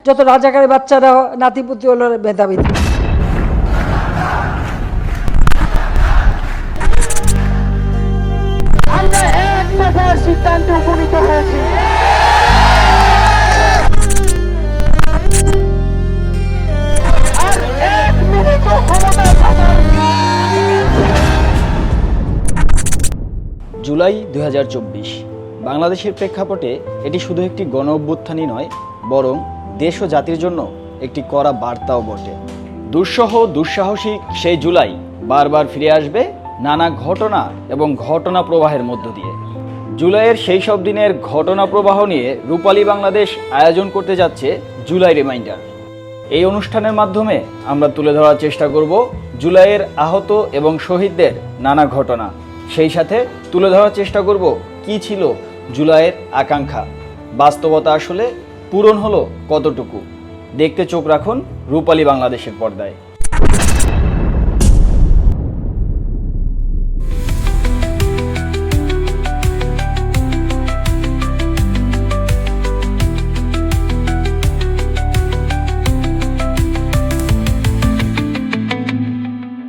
যত রাজাকারের বাচ্চারা নাতিপুতি হলো মেধাবী। আমরা এক দফার সিদ্ধান্তে উপনীত হয়েছি। আর এক মিনিট ক্ষমতা জুলাই ২০২৪ বাংলাদেশের প্রেক্ষাপটে এটি শুধু একটি গণ অভ্যুত্থানই নয়, বরং দেশ ও জাতির জন্য একটি কড়া বার্তাও বটে। দুঃসহ দুঃসাহসিক সেই জুলাই বারবার ফিরে আসবে নানা ঘটনা এবং ঘটনা প্রবাহের মধ্য দিয়ে। জুলাইয়ের সেই সব দিনের ঘটনা প্রবাহ নিয়ে রূপালী বাংলাদেশ আয়োজন করতে যাচ্ছে জুলাই রিমাইন্ডার। এই অনুষ্ঠানের মাধ্যমে আমরা তুলে ধরার চেষ্টা করব জুলাইয়ের আহত এবং শহীদদের নানা ঘটনা। সেই সাথে তুলে ধরার চেষ্টা করব কি ছিল জুলাইয়ের আকাঙ্ক্ষা, বাস্তবতা আসলে পূরণ হলো কতটুকু। দেখতে চোখ রাখুন রূপালী বাংলাদেশের পর্দায়।